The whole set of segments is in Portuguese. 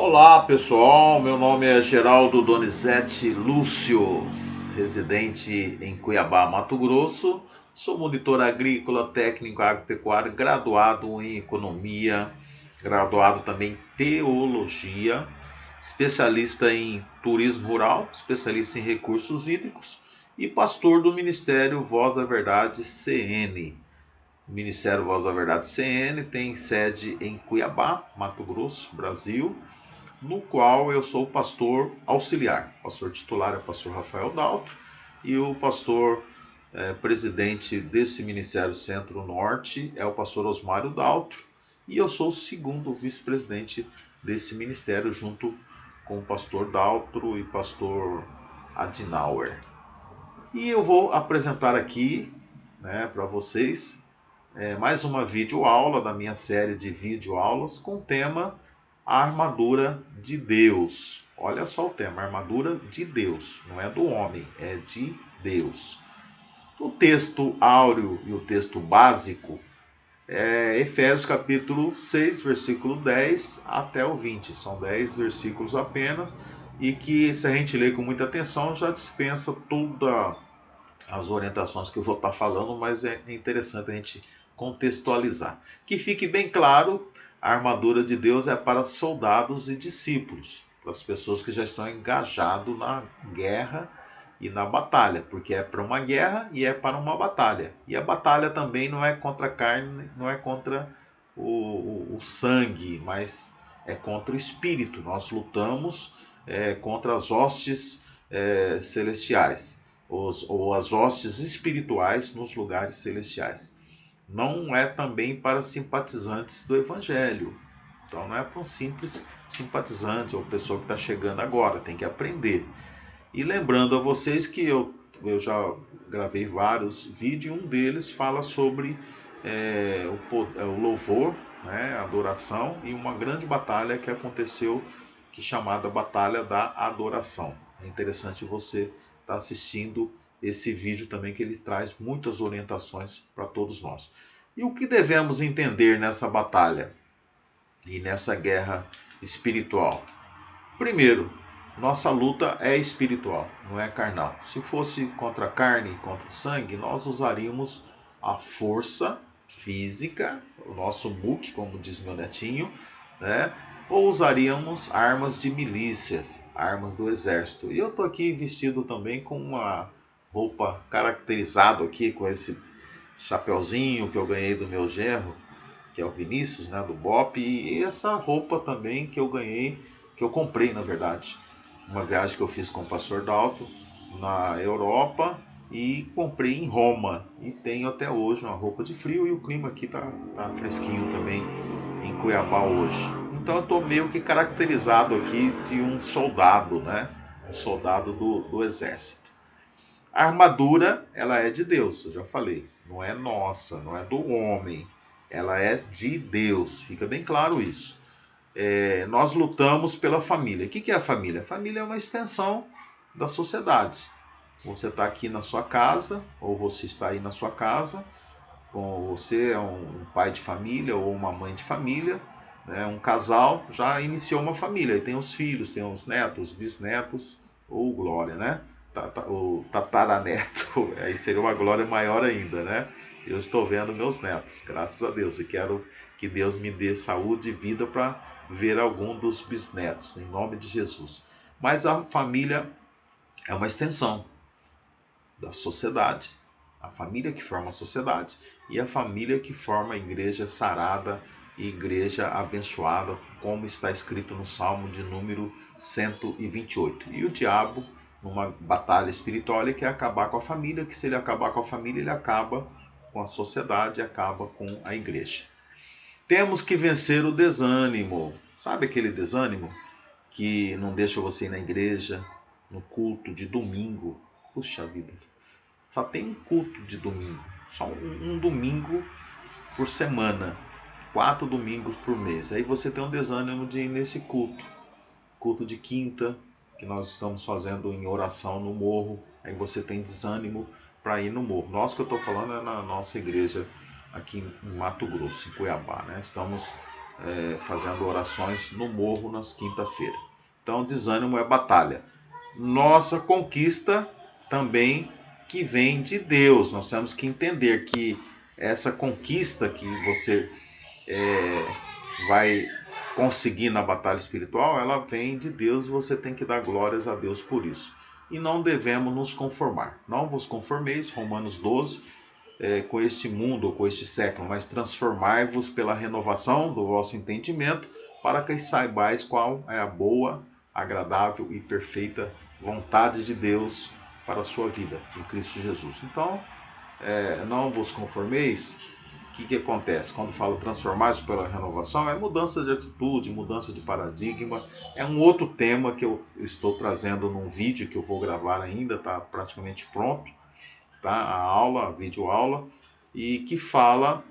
Olá pessoal, meu nome é Geraldo Donizete Lúcio, residente em Cuiabá, Mato Grosso. Sou monitor agrícola, técnico agropecuário, graduado em economia, graduado também em teologia, especialista em turismo rural, especialista em recursos hídricos e pastor do Ministério Voz da Verdade CN. O Ministério Voz da Verdade CN tem sede em Cuiabá, Mato Grosso, Brasil, no qual eu sou o pastor auxiliar. O pastor titular é o pastor Rafael Daltro e o pastor presidente desse Ministério Centro-Norte é o pastor Osmário Daltro e eu sou o segundo vice-presidente desse ministério junto com o pastor Daltro e pastor Adinauer. E eu vou apresentar aqui, para vocês mais uma videoaula da minha série de videoaulas com o tema A Armadura de Deus. Olha só o tema, armadura de Deus. Não é do homem, é de Deus. O texto áureo e o texto básico é Efésios capítulo 6, versículo 10 até o 20. São 10 versículos apenas e que, se a gente ler com muita atenção, já dispensa todas as orientações que eu vou estar falando, mas é interessante a gente contextualizar. Que fique bem claro, a armadura de Deus é para soldados e discípulos, para as pessoas que já estão engajadas na guerra e na batalha, porque é para uma guerra e é para uma batalha. E a batalha também não é contra a carne, não é contra o sangue, mas é contra o espírito. Nós lutamos contra as hostes celestiais, ou as hostes espirituais nos lugares celestiais. Não é também para simpatizantes do Evangelho. Então não é para um simples simpatizante ou pessoa que está chegando agora, tem que aprender. E lembrando a vocês que eu já gravei vários vídeos, um deles fala sobre o louvor, a adoração e uma grande batalha que aconteceu, que é chamada Batalha da Adoração. É interessante você estar assistindo esse vídeo também, que ele traz muitas orientações para todos nós. E o que devemos entender nessa batalha e nessa guerra espiritual? Primeiro, nossa luta é espiritual, não é carnal. Se fosse contra a carne, contra o sangue, nós usaríamos a força física, o nosso muque, como diz meu netinho, ou usaríamos armas de milícias, armas do exército. E eu estou aqui vestido também com uma roupa caracterizada aqui, com esse chapeuzinho que eu ganhei do meu genro, que é o Vinícius, do BOP, e essa roupa também que eu ganhei, que eu comprei na verdade, uma viagem que eu fiz com o pastor Dalto na Europa e comprei em Roma, e tenho até hoje uma roupa de frio, e o clima aqui tá fresquinho também em Cuiabá hoje. Então eu estou meio que caracterizado aqui de um soldado, um soldado do exército. A armadura, ela é de Deus, eu já falei, não é nossa, não é do homem, ela é de Deus, fica bem claro isso. Nós lutamos pela família. O que é a família? A família é uma extensão da sociedade. Você está aqui na sua casa, ou você está aí na sua casa, você é um pai de família ou uma mãe de família, um casal já iniciou uma família, e tem os filhos, tem os netos, bisnetos, ou glória, o tataraneto, aí seria uma glória maior ainda, Eu estou vendo meus netos, graças a Deus, e quero que Deus me dê saúde e vida para ver algum dos bisnetos, em nome de Jesus. Mas a família é uma extensão da sociedade, a família que forma a sociedade e a família que forma a igreja sarada e igreja abençoada, como está escrito no Salmo de número 128. E o diabo, numa batalha espiritual, ele quer acabar com a família, que se ele acabar com a família, ele acaba com a sociedade, acaba com a igreja. Temos que vencer o desânimo. Sabe aquele desânimo que não deixa você ir na igreja, no culto de domingo? Puxa vida, só tem um culto de domingo, só um domingo por semana, 4 domingos por mês. Aí você tem um desânimo de ir nesse culto de quinta, que nós estamos fazendo em oração no morro. Aí você tem desânimo para ir no morro. Nós, que eu estou falando, é na nossa igreja aqui em Mato Grosso, em Cuiabá, Estamos fazendo orações no morro nas quinta-feiras. Então, desânimo é batalha. Nossa conquista também que vem de Deus. Nós temos que entender que essa conquista que você vai conseguir na batalha espiritual, ela vem de Deus e você tem que dar glórias a Deus por isso. E não devemos nos conformar. Não vos conformeis, Romanos 12, com este mundo ou com este século, mas transformai-vos pela renovação do vosso entendimento, para que saibais qual é a boa, agradável e perfeita vontade de Deus para a sua vida em Cristo Jesus. Então, não vos conformeis. O que acontece? Quando falo transformar-se pela renovação, é mudança de atitude, mudança de paradigma. É um outro tema que eu estou trazendo num vídeo que eu vou gravar ainda, está praticamente pronto, tá? A aula, a videoaula, e que fala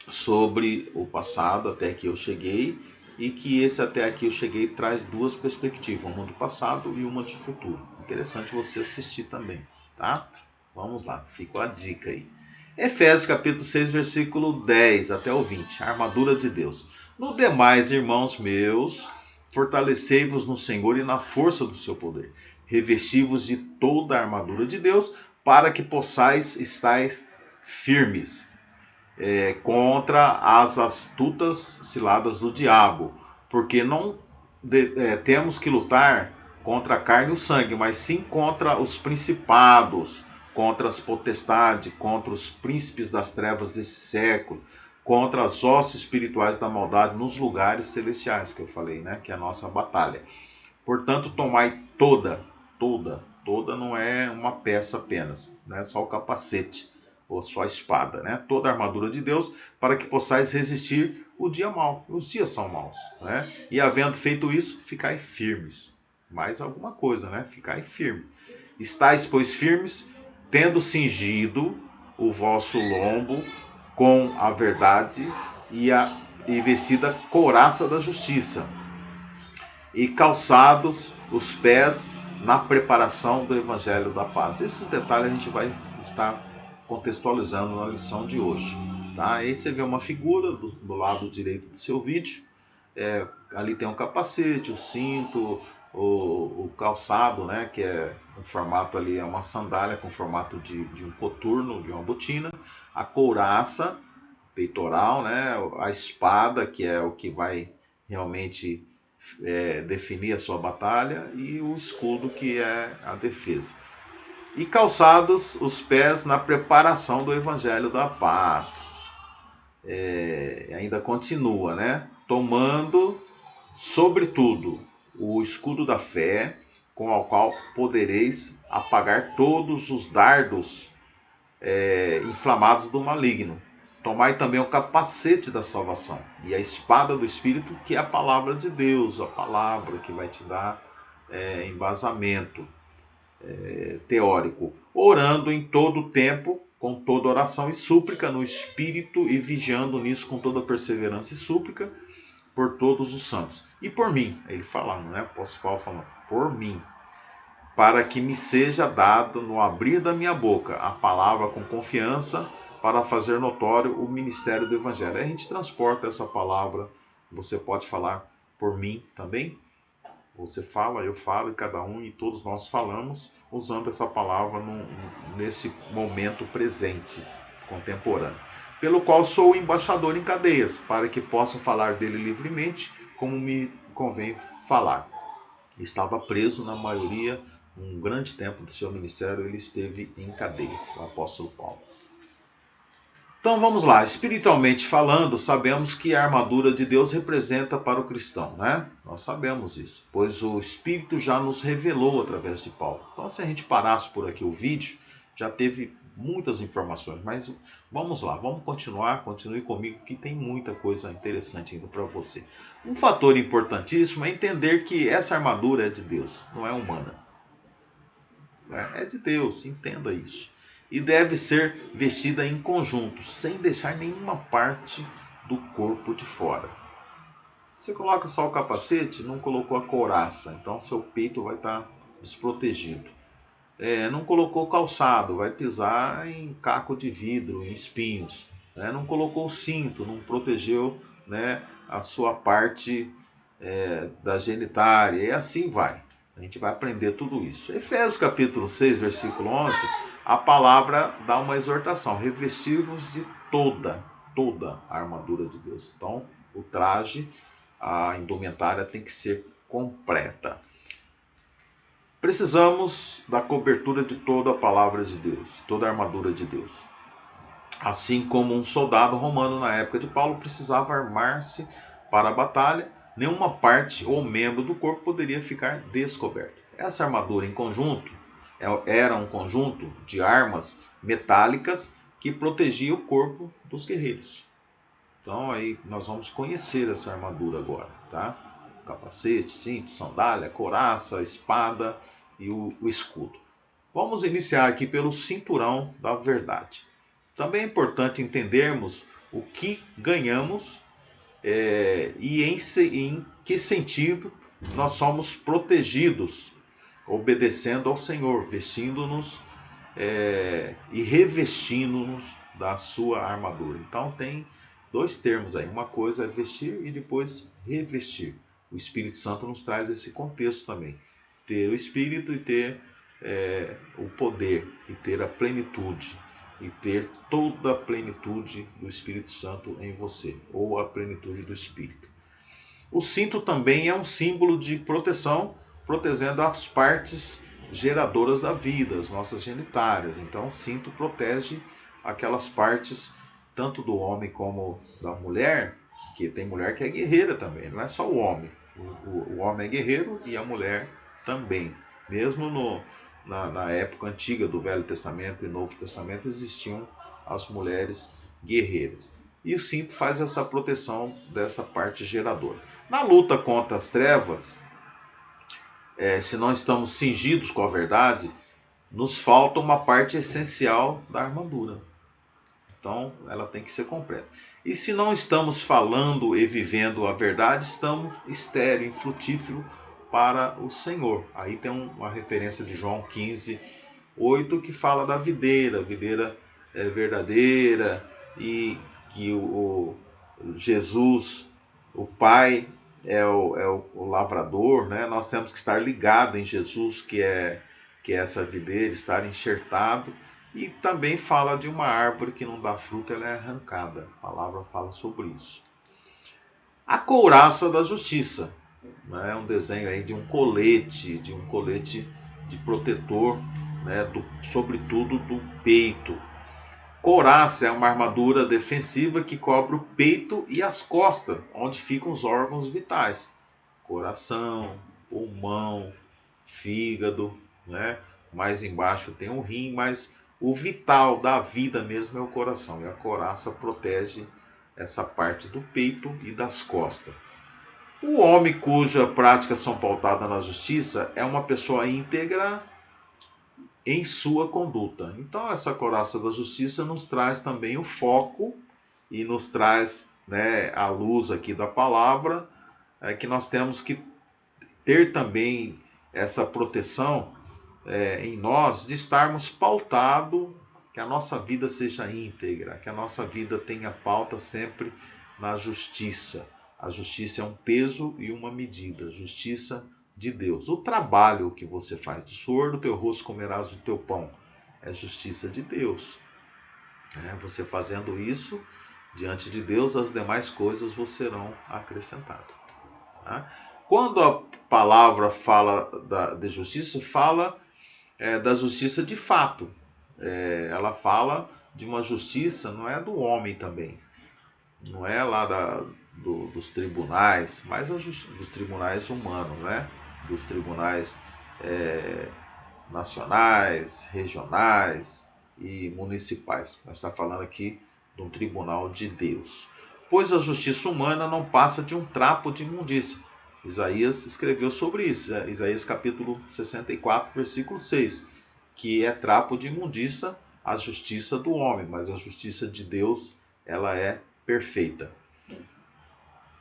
sobre o passado até que eu cheguei, e que esse até aqui eu cheguei traz duas perspectivas, uma do passado e uma de futuro. Interessante você assistir também, tá? Vamos lá, ficou a dica aí. Efésios capítulo 6, versículo 10 até o 20, a armadura de Deus. No demais, irmãos meus, fortalecei-vos no Senhor e na força do seu poder. Revesti-vos de toda a armadura de Deus, para que possais estar firmes contra as astutas ciladas do diabo. Porque não temos que lutar contra a carne e o sangue, mas sim contra os principados, contra as potestades, contra os príncipes das trevas desse século, contra as hostes espirituais da maldade nos lugares celestiais, que eu falei, né? Que é a nossa batalha. Portanto, tomai toda não é uma peça apenas, não é só o capacete ou só a espada, né? Toda a armadura de Deus, para que possais resistir o dia mau. Os dias são maus, né? E havendo feito isso, ficai firmes. Mais alguma coisa, né? Ficai firme. Estais, pois, firmes, tendo cingido o vosso lombo com a verdade e vestida couraça da justiça, e calçados os pés na preparação do Evangelho da Paz. Esses detalhes a gente vai estar contextualizando na lição de hoje. Tá? Aí você vê uma figura do lado direito do seu vídeo. Ali tem um capacete, o cinto, o calçado, né, que é um formato ali, é uma sandália com formato de um coturno, de uma botina, a couraça peitoral, né, a espada, que é o que vai realmente definir a sua batalha, e o escudo, que é a defesa. E calçados os pés na preparação do Evangelho da Paz. Ainda continua, né? Tomando, sobretudo, o escudo da fé, com o qual podereis apagar todos os dardos inflamados do maligno. Tomai também o capacete da salvação e a espada do Espírito, que é a palavra de Deus, a palavra que vai te dar embasamento teórico. Orando em todo o tempo, com toda oração e súplica no Espírito, e vigiando nisso com toda perseverança e súplica por todos os santos. E por mim, ele falando, né? Apóstolo Paulo falando, por mim, para que me seja dada no abrir da minha boca a palavra com confiança, para fazer notório o ministério do Evangelho. Aí a gente transporta essa palavra, você pode falar por mim também. Você fala, eu falo, e cada um, e todos nós falamos, usando essa palavra nesse momento presente, contemporâneo. Pelo qual sou embaixador em cadeias, para que possa falar dele livremente, como me convém falar. Estava preso na maioria, um grande tempo do seu ministério, ele esteve em cadeias, o apóstolo Paulo. Então vamos lá, espiritualmente falando, sabemos que a armadura de Deus representa para o cristão, né? Nós sabemos isso, pois o Espírito já nos revelou através de Paulo. Então, se a gente parasse por aqui o vídeo, já teve muitas informações, mas vamos lá, vamos continuar, continue comigo, que tem muita coisa interessante ainda para você. Um fator importantíssimo é entender que essa armadura é de Deus, não é humana. É de Deus, entenda isso. E deve ser vestida em conjunto, sem deixar nenhuma parte do corpo de fora. Você coloca só o capacete, não colocou a couraça, então seu peito vai estar desprotegido. Não colocou calçado, vai pisar em caco de vidro, em espinhos. né? Não colocou o cinto, não protegeu, né, a sua parte da genitália, e assim vai. A gente vai aprender tudo isso. Efésios capítulo 6, versículo 11, a palavra dá uma exortação: revestir-vos de toda a armadura de Deus. Então, o traje, a indumentária tem que ser completa. Precisamos da cobertura de toda a palavra de Deus, toda a armadura de Deus. Assim como um soldado romano na época de Paulo precisava armar-se para a batalha, nenhuma parte ou membro do corpo poderia ficar descoberto. Essa armadura em conjunto era um conjunto de armas metálicas que protegia o corpo dos guerreiros. Então aí nós vamos conhecer essa armadura agora, tá? Capacete, cinto, sandália, couraça, espada e o escudo. Vamos iniciar aqui pelo cinturão da verdade. Também é importante entendermos o que ganhamos e em que sentido nós somos protegidos, obedecendo ao Senhor, vestindo-nos e revestindo-nos da sua armadura. Então tem dois termos aí, uma coisa é vestir e depois revestir. O Espírito Santo nos traz esse contexto também, ter o Espírito e ter o poder, e ter a plenitude, e ter toda a plenitude do Espírito Santo em você, ou a plenitude do Espírito. O cinto também é um símbolo de proteção, protegendo as partes geradoras da vida, as nossas genitárias. Então, o cinto protege aquelas partes, tanto do homem como da mulher, que tem mulher que é guerreira também, não é só o homem. O homem é guerreiro e a mulher também. Mesmo na época antiga do Velho Testamento e Novo Testamento existiam as mulheres guerreiras. E o cinto faz essa proteção dessa parte geradora. Na luta contra as trevas, se não estamos cingidos com a verdade, nos falta uma parte essencial da armadura. Então, ela tem que ser completa. E se não estamos falando e vivendo a verdade, estamos estéril, infrutífero para o Senhor. Aí tem uma referência de João 15, 8, que fala da videira. A videira é verdadeira e que o Jesus, o Pai, é o lavrador, né? Nós temos que estar ligados em Jesus, que é essa videira, estar enxertado. E também fala de uma árvore que não dá fruto, ela é arrancada. A palavra fala sobre isso. A couraça da justiça, né? Um desenho aí de um colete de protetor, né? Sobretudo do peito. Couraça é uma armadura defensiva que cobre o peito e as costas, onde ficam os órgãos vitais. Coração, pulmão, fígado, né? Mais embaixo tem o rim, mas o vital da vida mesmo é o coração. E a couraça protege essa parte do peito e das costas. O homem cuja práticas são pautadas na justiça é uma pessoa íntegra em sua conduta. Então essa couraça da justiça nos traz também o foco e nos traz, né, a luz aqui da palavra, que nós temos que ter também essa proteção em nós, de estarmos pautados, que a nossa vida seja íntegra, que a nossa vida tenha pauta sempre na justiça. A justiça é um peso e uma medida, justiça de Deus. O trabalho que você faz, do suor do teu rosto comerás o teu pão, é justiça de Deus. Você fazendo isso, diante de Deus, as demais coisas vos serão acrescentadas. Tá? Quando a palavra fala de justiça, fala da justiça de fato. Ela fala de uma justiça, não é do homem também, não é lá dos tribunais, mas dos tribunais humanos, né? Dos tribunais nacionais, regionais e municipais. Nós estamos falando aqui de um tribunal de Deus. Pois a justiça humana não passa de um trapo de imundícia. Isaías escreveu sobre isso, Isaías capítulo 64, versículo 6, que é trapo de imundícia a justiça do homem, mas a justiça de Deus, ela é perfeita.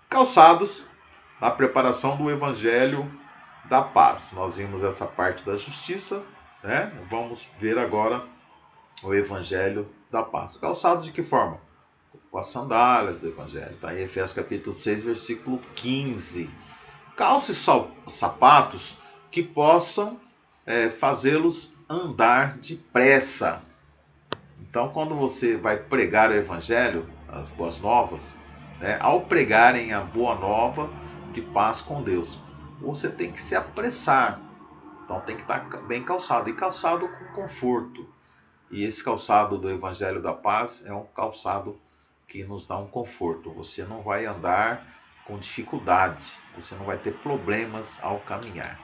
Calçados na preparação do evangelho da paz. Nós vimos essa parte da justiça, né? Vamos ver agora o evangelho da paz. Calçados de que forma? com as sandálias do Evangelho. Está em Efésios capítulo 6, versículo 15. Calce sapatos que possam fazê-los andar depressa. Então, quando você vai pregar o Evangelho, as boas novas, ao pregarem a boa nova de paz com Deus, você tem que se apressar. Então tem que estar bem calçado, e calçado com conforto. E esse calçado do Evangelho da Paz é um calçado que nos dá um conforto. Você não vai andar com dificuldade, você não vai ter problemas ao caminhar.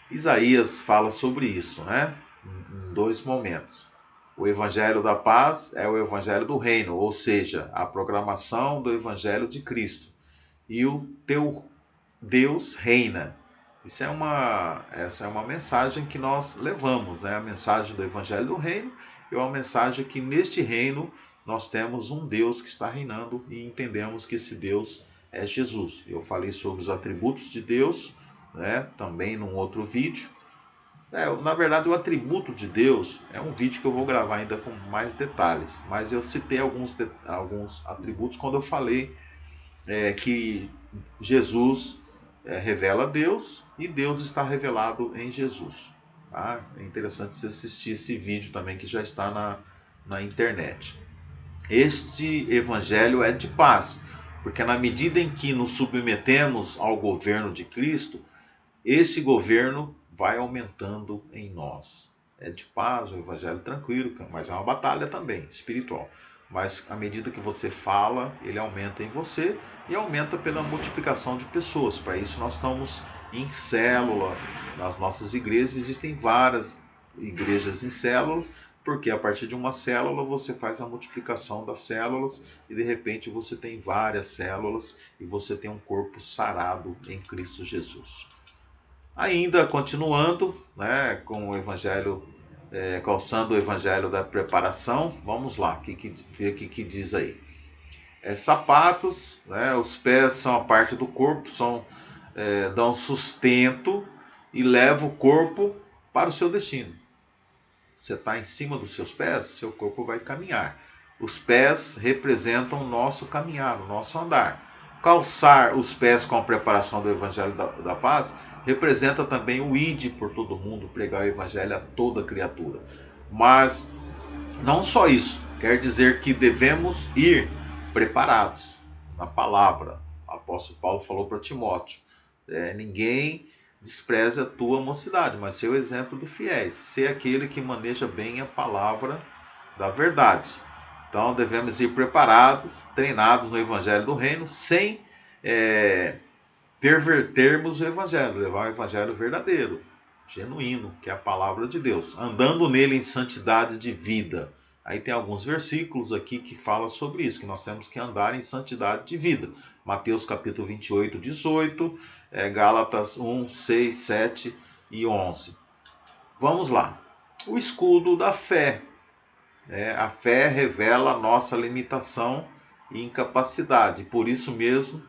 Isaías fala sobre isso, em dois momentos. O Evangelho da Paz é o Evangelho do Reino, ou seja, a proclamação do Evangelho de Cristo. E o teu Deus reina. Essa é uma mensagem que nós levamos, a mensagem do Evangelho do Reino é uma mensagem que neste reino nós temos um Deus que está reinando e entendemos que esse Deus é Jesus. Eu falei sobre os atributos de Deus, também num outro vídeo. Na verdade, o atributo de Deus é um vídeo que eu vou gravar ainda com mais detalhes, mas eu citei alguns atributos quando eu falei que Jesus revela Deus e Deus está revelado em Jesus. Tá? É interessante você assistir esse vídeo também que já está na internet. Este evangelho é de paz, porque na medida em que nos submetemos ao governo de Cristo, esse governo vai aumentando em nós. É de paz, o evangelho tranquilo, mas é uma batalha também espiritual. Mas à medida que você fala, ele aumenta em você e aumenta pela multiplicação de pessoas. Para isso nós estamos em célula, nas nossas igrejas. Existem várias igrejas em células, porque a partir de uma célula você faz a multiplicação das células e de repente você tem várias células e você tem um corpo sarado em Cristo Jesus. Ainda continuando com o evangelho, calçando o evangelho da preparação, vamos lá, ver o que diz aí. Sapatos, os pés são a parte do corpo, dão sustento e levam o corpo para o seu destino. Você está em cima dos seus pés, seu corpo vai caminhar. Os pés representam o nosso caminhar, o nosso andar. Calçar os pés com a preparação do evangelho da paz representa também o ide por todo mundo, pregar o evangelho a toda criatura. Mas não só isso, quer dizer que devemos ir preparados na palavra. O apóstolo Paulo falou para Timóteo, ninguém despreze a tua mocidade, mas ser o exemplo do fiéis, ser aquele que maneja bem a palavra da verdade. Então devemos ir preparados, treinados no evangelho do reino, sem pervertermos o evangelho, levar o evangelho verdadeiro, genuíno, que é a palavra de Deus, andando nele em santidade de vida. Aí tem alguns versículos aqui que falam sobre isso, que nós temos que andar em santidade de vida. Mateus capítulo 28, 18, Gálatas 1, 6, 7 e 11. Vamos lá. O escudo da fé. A fé revela a nossa limitação e incapacidade. Por isso mesmo,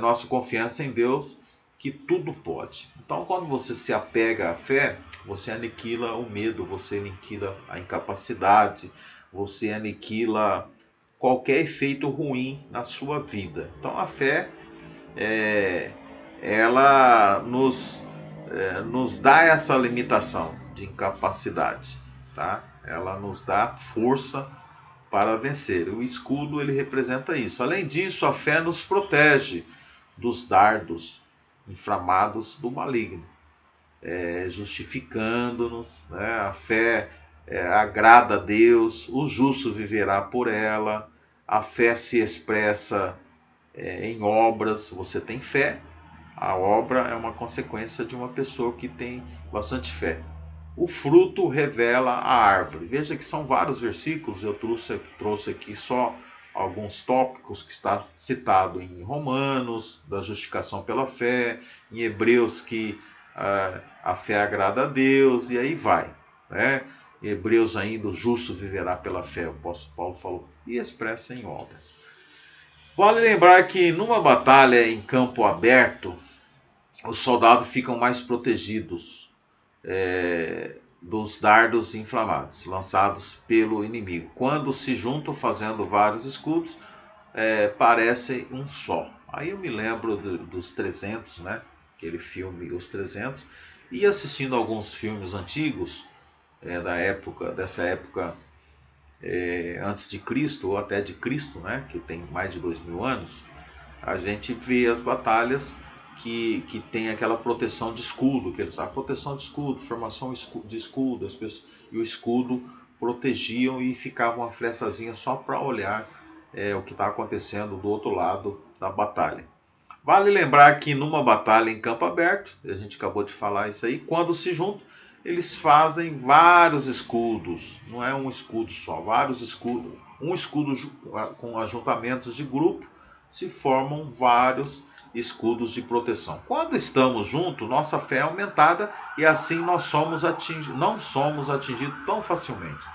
nossa confiança em Deus, que tudo pode. Então, quando você se apega à fé, você aniquila o medo, você aniquila a incapacidade, você aniquila qualquer efeito ruim na sua vida. Então, a fé, ela nos dá essa limitação de incapacidade, tá? Ela nos dá força para vencer. O escudo, ele representa isso. Além disso, a fé nos protege dos dardos inflamados do maligno, justificando-nos. A fé agrada a Deus, o justo viverá por ela. A fé se expressa em obras. Você tem fé, a obra é uma consequência de uma pessoa que tem bastante fé. O fruto revela a árvore. Veja que são vários versículos, eu trouxe aqui só alguns tópicos que está citado em Romanos, da justificação pela fé, em Hebreus, que a fé agrada a Deus, e aí vai. Em Hebreus ainda, o justo viverá pela fé, o apóstolo Paulo falou, e expressa em obras. Vale lembrar que numa batalha em campo aberto, os soldados ficam mais protegidos dos dardos inflamados lançados pelo inimigo. Quando se juntam fazendo vários escudos, parecem um só. Aí eu me lembro dos 300, né? Aquele filme Os 300, e assistindo alguns filmes antigos, dessa época antes de Cristo, ou até de Cristo, né? Que tem mais de 2000 anos, a gente vê as batalhas que tem aquela proteção de escudo, que eles, a proteção de escudo, formação de escudo, as pessoas, e o escudo protegiam e ficava uma flechazinha só para olhar o que está acontecendo do outro lado da batalha. Vale lembrar que numa batalha em campo aberto, a gente acabou de falar isso aí, quando se juntam, eles fazem vários escudos, não é um escudo só, vários escudos. Um escudo com ajuntamentos de grupo, se formam vários escudos de proteção. Quando estamos juntos, nossa fé é aumentada e assim nós não somos atingidos tão facilmente.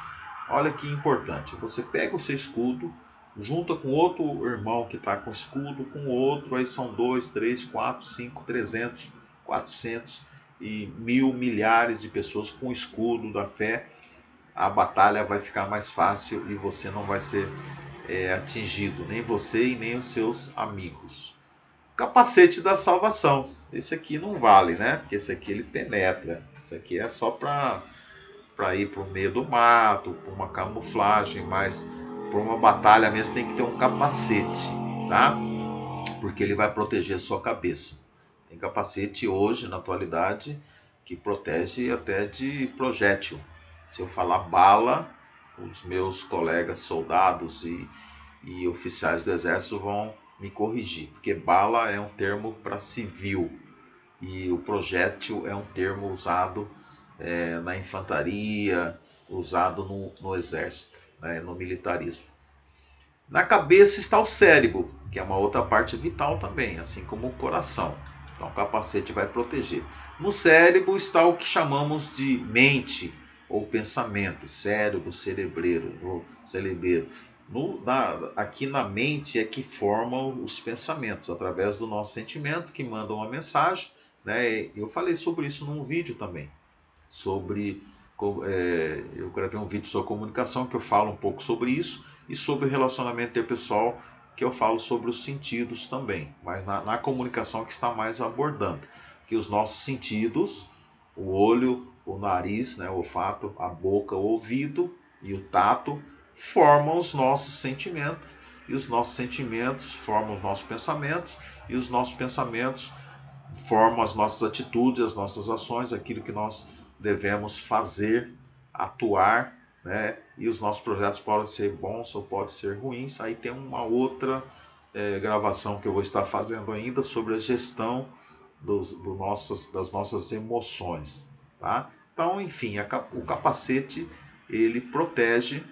Olha que importante, você pega o seu escudo, junta com outro irmão que está com escudo, com outro, aí são 2, 3, 4, 5, 300, 400 e mil, milhares de pessoas com o escudo da fé. A batalha vai ficar mais fácil e você não vai ser atingido, nem você e nem os seus amigos. Capacete da salvação. Esse aqui não vale, né? Porque esse aqui ele penetra. Esse aqui é só para ir para o meio do mato, para uma camuflagem, mas para uma batalha mesmo tem que ter um capacete, tá? Porque ele vai proteger a sua cabeça. Tem capacete hoje, na atualidade, que protege até de projétil. Se eu falar bala, os meus colegas soldados e oficiais do exército vão me corrigir, porque bala é um termo para civil e o projétil é um termo usado na infantaria, usado no exército, né, no militarismo. Na cabeça está o cérebro, que é uma outra parte vital também, assim como o coração. Então o capacete vai proteger. No cérebro está o que chamamos de mente ou pensamento, cérebro, cerebreiro, ou cerebreiro. Aqui na mente é que formam os pensamentos, através do nosso sentimento, que manda uma mensagem. Né? Eu falei sobre isso num vídeo também. Eu gravei um vídeo sobre comunicação que eu falo um pouco sobre isso, e sobre relacionamento interpessoal, que eu falo sobre os sentidos também, mas na comunicação que está mais abordando, que os nossos sentidos, o olho, o nariz, né, o olfato, a boca, o ouvido e o tato, formam os nossos sentimentos, e os nossos sentimentos formam os nossos pensamentos, e os nossos pensamentos formam as nossas atitudes, as nossas ações, aquilo que nós devemos fazer, atuar, né? E os nossos projetos podem ser bons ou podem ser ruins. Aí tem uma outra gravação que eu vou estar fazendo ainda sobre a gestão das nossas emoções, tá? Então, enfim, o capacete ele protege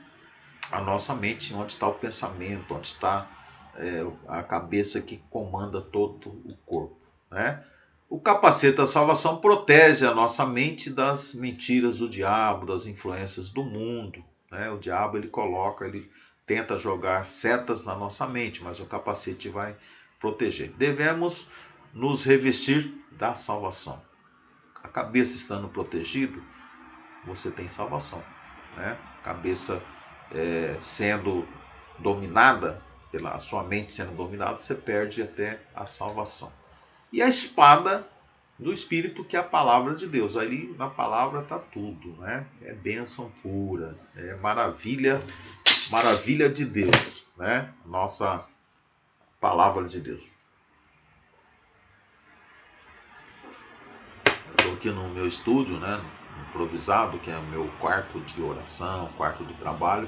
a nossa mente, onde está o pensamento, onde está a cabeça que comanda todo o corpo, né? O capacete da salvação protege a nossa mente das mentiras do diabo, das influências do mundo, né? O diabo ele tenta jogar setas na nossa mente, mas o capacete vai proteger. Devemos nos revestir da salvação. A cabeça estando protegida, você tem salvação, né? A cabeça sendo dominada, pela sua mente sendo dominada, você perde até a salvação. E a espada do Espírito, que é a palavra de Deus. Ali na palavra está tudo, né? É bênção pura, é maravilha, maravilha de Deus, né? Nossa palavra de Deus. Estou aqui no meu estúdio, né? Improvisado, que é o meu quarto de oração, quarto de trabalho.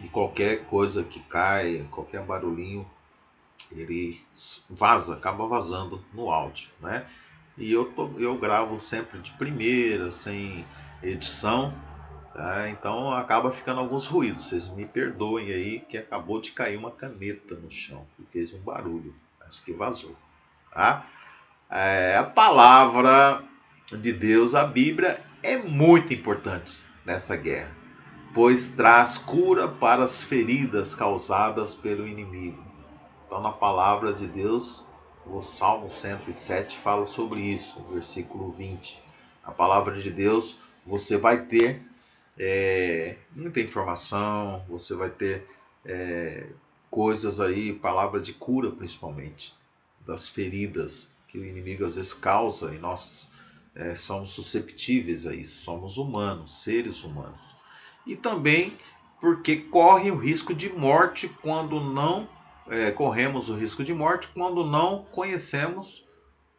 E qualquer coisa que cai, qualquer barulhinho, ele acaba vazando no áudio, né? E eu gravo sempre de primeira, sem edição, tá? Então acaba ficando alguns ruídos. Vocês me perdoem aí que acabou de cair uma caneta no chão e fez um barulho. Acho que vazou, tá? A palavra de Deus, a Bíblia, é muito importante nessa guerra, pois traz cura para as feridas causadas pelo inimigo. Então, na palavra de Deus, o Salmo 107 fala sobre isso, versículo 20. A palavra de Deus você vai ter muita informação, você vai ter coisas aí, palavra de cura principalmente, das feridas que o inimigo às vezes causa, e nós somos susceptíveis a isso, somos humanos, seres humanos. E também porque corre o risco de morte quando não corremos o risco de morte quando não conhecemos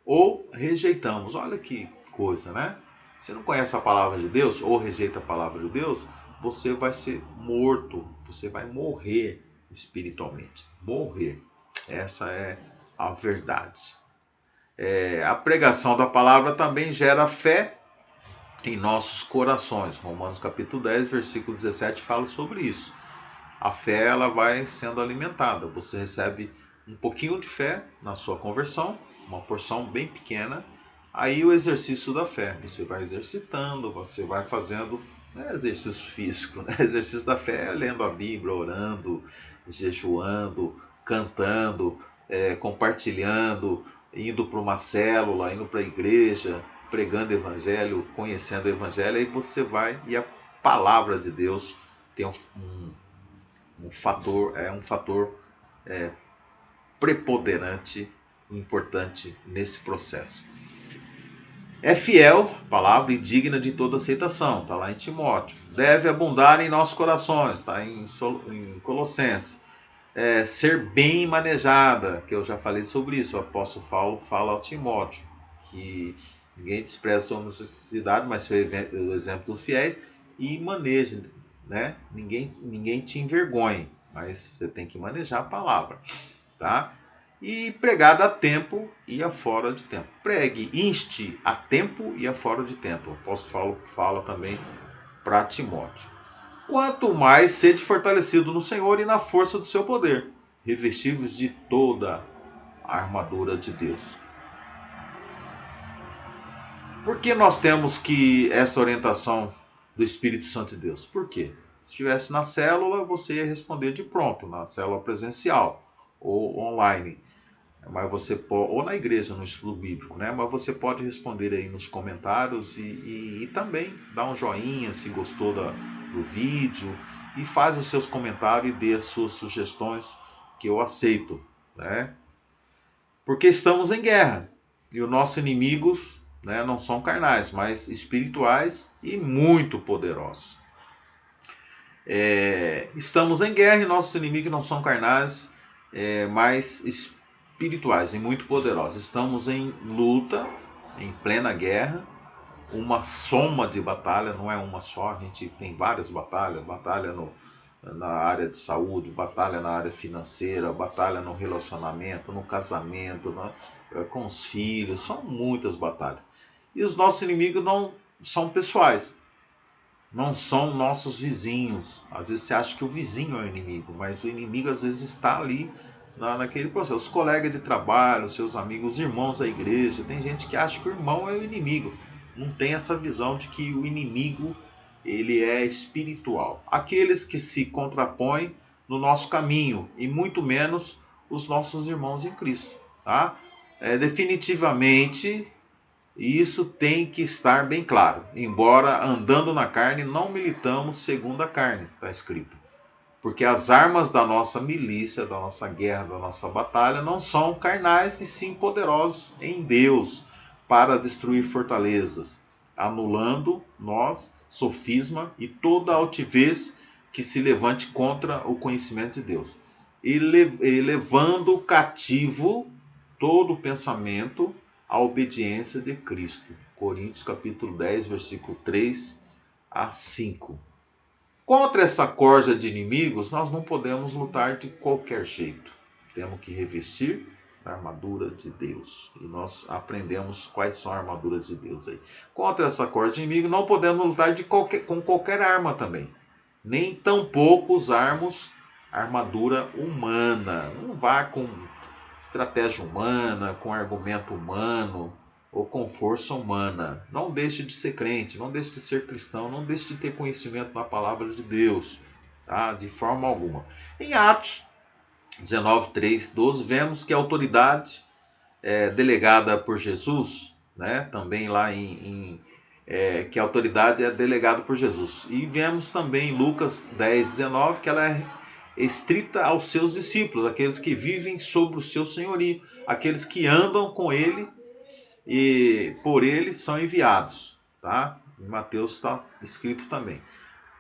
ou rejeitamos. Olha que coisa, né? Você não conhece a palavra de Deus ou rejeita a palavra de Deus, você vai ser morto, você vai morrer espiritualmente. Morrer. Essa é a verdade. A pregação da palavra também gera fé em nossos corações. Romanos capítulo 10, versículo 17 fala sobre isso. A fé ela vai sendo alimentada. Você recebe um pouquinho de fé na sua conversão, uma porção bem pequena. Aí o exercício da fé, você vai exercitando, você vai fazendo exercício físico. Né? Exercício da fé é lendo a Bíblia, orando, jejuando, cantando, compartilhando, indo para uma célula, indo para a igreja, pregando o evangelho, conhecendo o evangelho. Aí você vai e a palavra de Deus tem um fator preponderante e importante nesse processo. É fiel, palavra e digna de toda aceitação, está lá em Timóteo. Deve abundar em nossos corações, está em Colossenses. Ser bem manejada, que eu já falei sobre isso, o apóstolo Paulo fala ao Timóteo, que ninguém despreza a homossexualidade, mas foi o exemplo dos fiéis, e maneje, né? Ninguém te envergonhe, mas você tem que manejar a palavra, tá? E pregada a tempo e a fora de tempo. Pregue, inste a tempo e a fora de tempo. O apóstolo Paulo fala também para Timóteo. Quanto mais sede fortalecido no Senhor e na força do seu poder, revestivos de toda a armadura de Deus. Por que nós temos que essa orientação do Espírito Santo de Deus? Por quê? Se estivesse na célula, você ia responder de pronto, na célula presencial ou online. Mas você pode, ou na igreja, no estudo bíblico, né? Mas você pode responder aí nos comentários e também dar um joinha se gostou do vídeo e faz os seus comentários e dê as suas sugestões que eu aceito, né? Porque estamos em guerra e os nossos inimigos, né, não são carnais, mas espirituais e muito poderosos. Estamos em guerra e nossos inimigos não são carnais, mas espirituais e muito poderosos. Estamos em luta, em plena guerra, uma soma de batalha, não é uma só, a gente tem várias batalhas, batalha na área de saúde, batalha na área financeira, batalha no relacionamento, no casamento, com os filhos, são muitas batalhas. E os nossos inimigos não são pessoais, não são nossos vizinhos. Às vezes você acha que o vizinho é o inimigo, mas o inimigo às vezes está ali naquele processo. Os colegas de trabalho, seus amigos, os irmãos da igreja. Tem gente que acha que o irmão é o inimigo. Não tem essa visão de que o inimigo ele é espiritual. Aqueles que se contrapõem no nosso caminho e muito menos os nossos irmãos em Cristo. Tá? Definitivamente isso tem que estar bem claro. Embora andando na carne, não militamos segundo a carne, está escrito. Porque as armas da nossa milícia, da nossa guerra, da nossa batalha, não são carnais e sim poderosos em Deus para destruir fortalezas, anulando nós, sofisma e toda altivez que se levante contra o conhecimento de Deus. E levando cativo todo pensamento à obediência de Cristo. Coríntios capítulo 10, versículo 3 a 5. Contra essa corja de inimigos, nós não podemos lutar de qualquer jeito. Temos que revestir a armadura de Deus. E nós aprendemos quais são as armaduras de Deus aí. Contra essa corja de inimigo, não podemos lutar com qualquer arma também. Nem tampouco usarmos armadura humana. Não vá com estratégia humana, com argumento humano ou com força humana. Não deixe de ser crente, não deixe de ser cristão, não deixe de ter conhecimento na palavra de Deus, tá? De forma alguma. Em Atos 19, 3, 12, vemos que a autoridade delegada por Jesus, né? Também lá em que a autoridade é delegada por Jesus. E vemos também em Lucas 10:19 que ela é estrita aos seus discípulos, aqueles que vivem sobre o seu senhorio, aqueles que andam com ele e por ele são enviados, tá? Em Mateus está escrito também.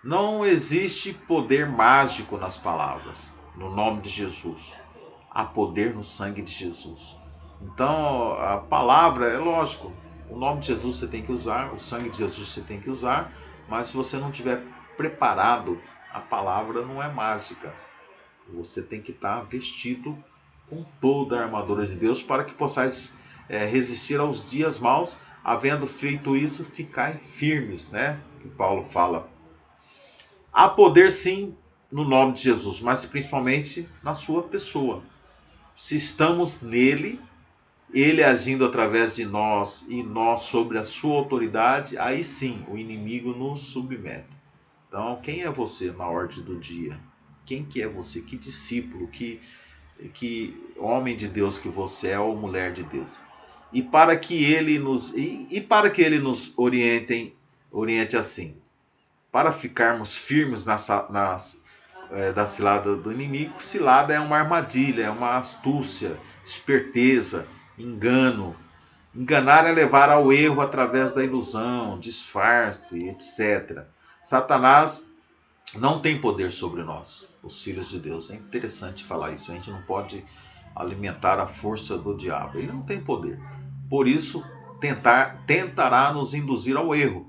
Não existe poder mágico nas palavras, no nome de Jesus. Há poder no sangue de Jesus. Então, a palavra, é lógico, o nome de Jesus você tem que usar, o sangue de Jesus você tem que usar, mas se você não tiver preparado, a palavra não é mágica. Você tem que estar vestido com toda a armadura de Deus para que possais resistir aos dias maus, havendo feito isso, ficar firmes, né? Que Paulo fala. Há poder sim no nome de Jesus, mas principalmente na sua pessoa. Se estamos nele, ele agindo através de nós e nós sobre a sua autoridade, aí sim o inimigo nos submete. Então, quem é você na ordem do dia? Quem que é você? Que discípulo, que homem de Deus que você é ou mulher de Deus? E para que ele nos oriente assim, para ficarmos firmes da cilada do inimigo. Cilada é uma armadilha, é uma astúcia, esperteza, engano. Enganar é levar ao erro através da ilusão, disfarce, etc. Satanás não tem poder sobre nós, os filhos de Deus. É interessante falar isso. A gente não pode alimentar a força do diabo. Ele não tem poder. Por isso, tentará nos induzir ao erro,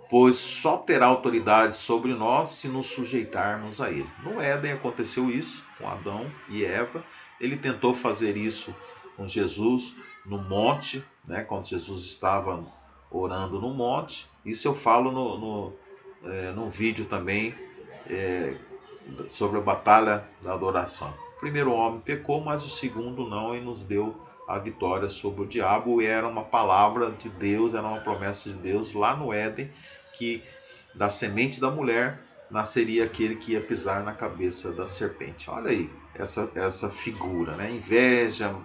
pois só terá autoridade sobre nós se nos sujeitarmos a ele. No Éden aconteceu isso com Adão e Eva. Ele tentou fazer isso com Jesus no monte, né, quando Jesus estava orando no monte. Isso eu falo no vídeo também sobre a batalha da adoração. O primeiro homem pecou, mas o segundo não, e nos deu a vitória sobre o diabo. E era uma palavra de Deus, era uma promessa de Deus lá no Éden, que da semente da mulher nasceria aquele que ia pisar na cabeça da serpente. Olha aí essa figura, né? Inveja,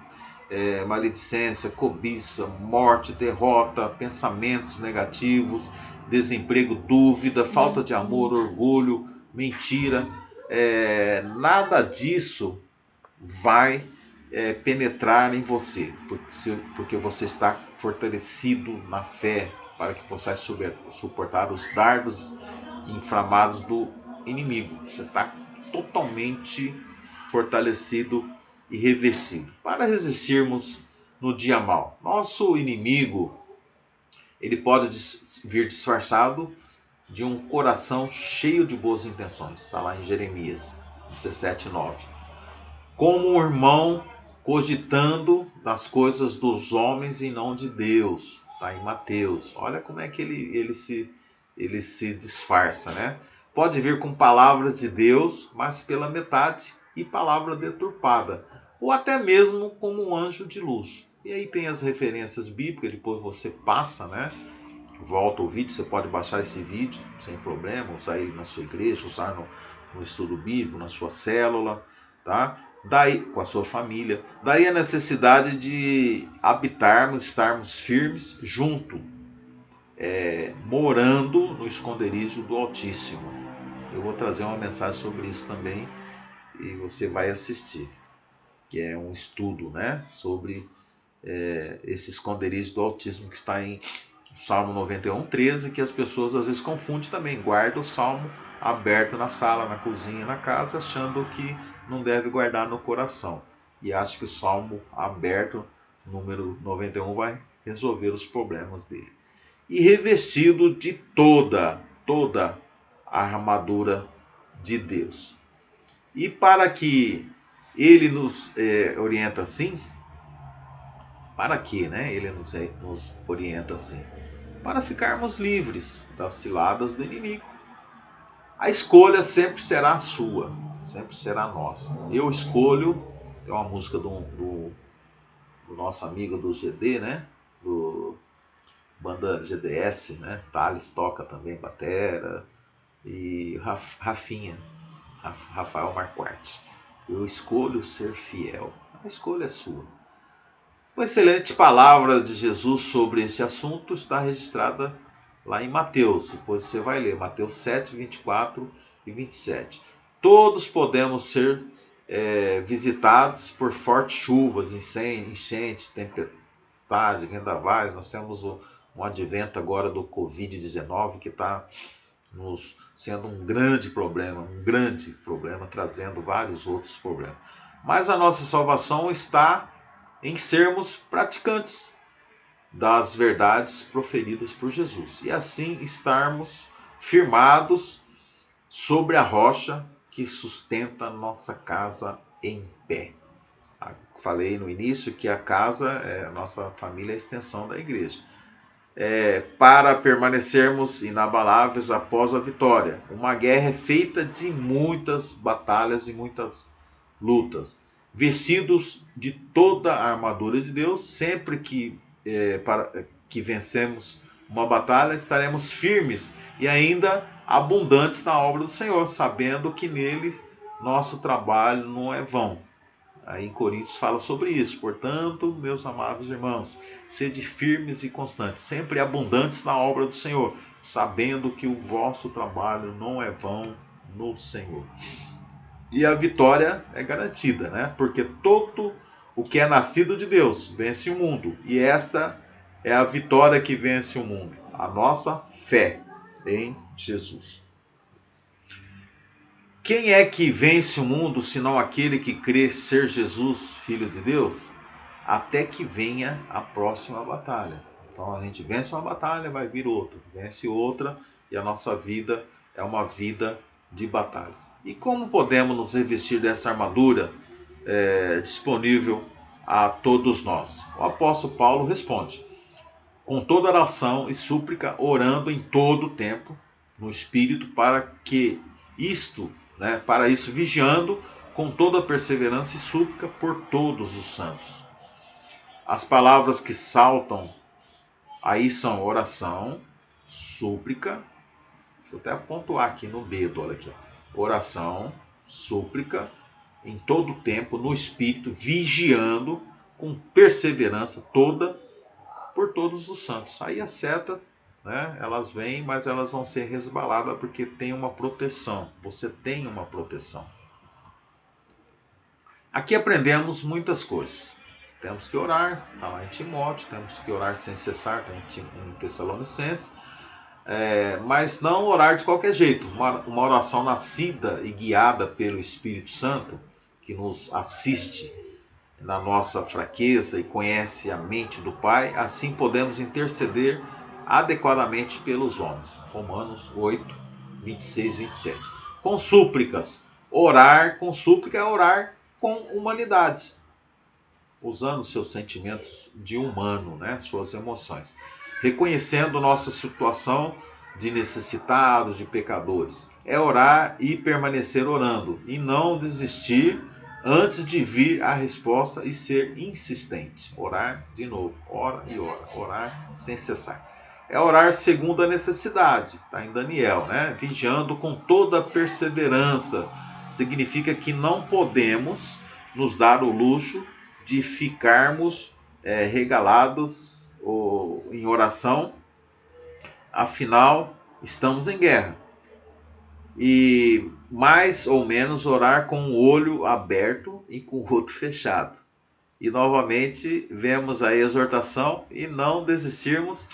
maledicência, cobiça, morte, derrota, pensamentos negativos, desemprego, dúvida, falta de amor, orgulho, mentira. Nada disso vai penetrar em você, porque você está fortalecido na fé para que possais suportar os dardos inflamados do inimigo. Você está totalmente fortalecido e revestido para resistirmos no dia mau. Nosso inimigo, ele pode vir disfarçado de um coração cheio de boas intenções. Está lá em Jeremias 17:9. Como um irmão cogitando das coisas dos homens e não de Deus. Está em Mateus. Olha como é que ele se disfarça, né? Pode vir com palavras de Deus, mas pela metade, e palavra deturpada. Ou até mesmo como um anjo de luz. E aí tem as referências bíblicas, depois você passa, né? Volta o vídeo, você pode baixar esse vídeo sem problema, usar ele na sua igreja, usar no estudo bíblico, na sua célula, tá? Daí, com a sua família. Daí a necessidade de habitarmos, estarmos firmes junto, morando no esconderijo do Altíssimo. Eu vou trazer uma mensagem sobre isso também e você vai assistir, que é um estudo, né, sobre esse esconderijo do Altíssimo que está em Salmo 91:13, que as pessoas às vezes confundem também, guarda o Salmo aberto na sala, na cozinha, na casa, achando que não deve guardar no coração. E acho que o Salmo aberto, número 91, vai resolver os problemas dele. E revestido de toda a armadura de Deus. E para que ele nos orienta assim, para que, né, ele nos orienta assim? Para ficarmos livres das ciladas do inimigo. A escolha sempre será sua, sempre será nossa. Eu escolho, tem uma música do nosso amigo do GD, né? Do banda GDS, né? Thales toca também batera, e Rafinha, Rafael Marquardt. Eu escolho ser fiel. A escolha é sua. Uma excelente palavra de Jesus sobre esse assunto está registrada lá em Mateus. Depois você vai ler Mateus 7, 24 e 27. Todos podemos ser visitados por fortes chuvas, enchentes, tempestades, vendavais. Nós temos um advento agora do Covid-19 que está nos sendo um grande problema, trazendo vários outros problemas. Mas a nossa salvação está em sermos praticantes das verdades proferidas por Jesus. E assim estarmos firmados sobre a rocha que sustenta nossa casa em pé. Falei no início que a casa, a nossa família, é a extensão da igreja. Para permanecermos inabaláveis após a vitória. Uma guerra é feita de muitas batalhas e muitas lutas. Vestidos de toda a armadura de Deus, sempre que vencemos uma batalha, estaremos firmes e ainda abundantes na obra do Senhor, sabendo que nele nosso trabalho não é vão. Aí em Coríntios fala sobre isso. Portanto, meus amados irmãos, sede firmes e constantes, sempre abundantes na obra do Senhor, sabendo que o vosso trabalho não é vão no Senhor. E a vitória é garantida, né? Porque todo o que é nascido de Deus vence o mundo. E esta é a vitória que vence o mundo, a nossa fé em Jesus. Quem é que vence o mundo, senão aquele que crê ser Jesus, Filho de Deus? Até que venha a próxima batalha. Então a gente vence uma batalha, vai vir outra, vence outra, e a nossa vida é uma vida de batalhas. E como podemos nos revestir dessa armadura disponível a todos nós? O apóstolo Paulo responde: com toda oração e súplica, orando em todo o tempo, no Espírito, para isso vigiando com toda perseverança e súplica por todos os santos. As palavras que saltam aí são oração, súplica, deixa eu até pontuar aqui no dedo, olha aqui, oração, súplica, em todo o tempo, no Espírito, vigiando com perseverança toda por todos os santos. Aí as setas, né, elas vêm, mas elas vão ser resbaladas porque tem uma proteção. Você tem uma proteção. Aqui aprendemos muitas coisas. Temos que orar, está lá em Timóteo, temos que orar sem cessar, está em Tessalonicenses, mas não orar de qualquer jeito. Uma oração nascida e guiada pelo Espírito Santo, que nos assiste na nossa fraqueza e conhece a mente do Pai, assim podemos interceder adequadamente pelos homens. Romanos 8, 26 e 27. Com súplicas. Orar com súplica é orar com humanidade, usando seus sentimentos de humano, né? Suas emoções. Reconhecendo nossa situação de necessitados, de pecadores. É orar e permanecer orando, e não desistir antes de vir a resposta e ser insistente. Orar de novo, ora e ora, orar sem cessar. É orar segundo a necessidade, está em Daniel, né? Vigiando com toda perseverança. Significa que não podemos nos dar o luxo de ficarmos regalados em oração, afinal estamos em guerra. E mais ou menos orar com o olho aberto e com o outro fechado. E novamente vemos a exortação e não desistirmos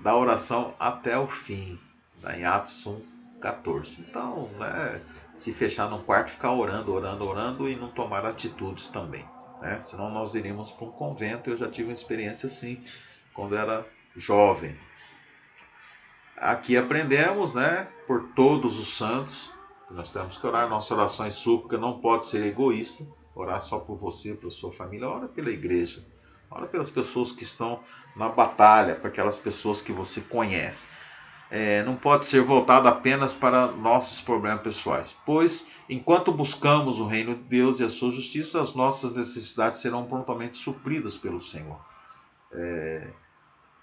da oração até o fim, em Atos 1:14. Então, se fechar num quarto, ficar orando e não tomar atitudes também, né? Senão nós iríamos para um convento. Eu já tive uma experiência assim quando era jovem. Aqui aprendemos, né, por todos os santos, que nós temos que orar. Nossa oração e súplica não pode ser egoísta, orar só por você, por sua família. Ora pela igreja, ora pelas pessoas que estão na batalha, para aquelas pessoas que você conhece. Não pode ser voltado apenas para nossos problemas pessoais, pois enquanto buscamos o reino de Deus e a sua justiça, as nossas necessidades serão prontamente supridas pelo Senhor.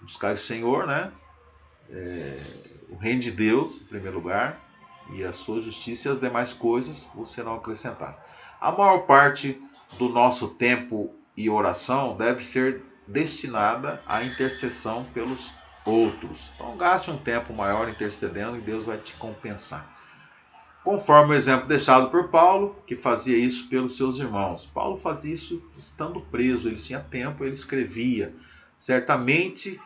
Buscar o Senhor, né? O reino de Deus em primeiro lugar, e a sua justiça, e as demais coisas vos serão acrescentadas. A maior parte do nosso tempo e oração deve ser destinada à intercessão pelos outros. Então gaste um tempo maior intercedendo e Deus vai te compensar. Conforme o exemplo deixado por Paulo, que fazia isso pelos seus irmãos. Paulo fazia isso estando preso, ele tinha tempo, ele escrevia. Certamente,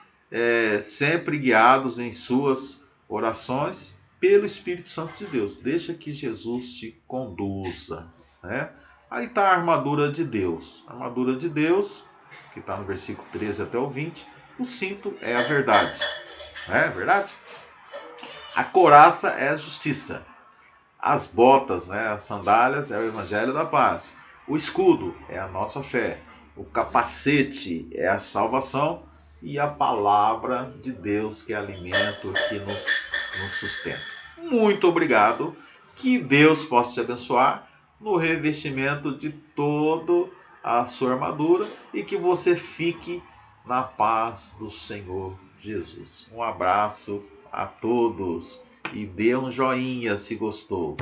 sempre guiados em suas orações pelo Espírito Santo de Deus. Deixa que Jesus te conduza. Né? Aí está a armadura de Deus. A armadura de Deus, que está no versículo 13 até o 20. O cinto é a verdade. Não é verdade? A couraça é a justiça. As botas, né, as sandálias, é o evangelho da paz. O escudo é a nossa fé. O capacete é a salvação. E a palavra de Deus, que é alimento, que nos sustenta. Muito obrigado. Que Deus possa te abençoar no revestimento de toda a sua armadura e que você fique na paz do Senhor Jesus. Um abraço a todos e dê um joinha se gostou.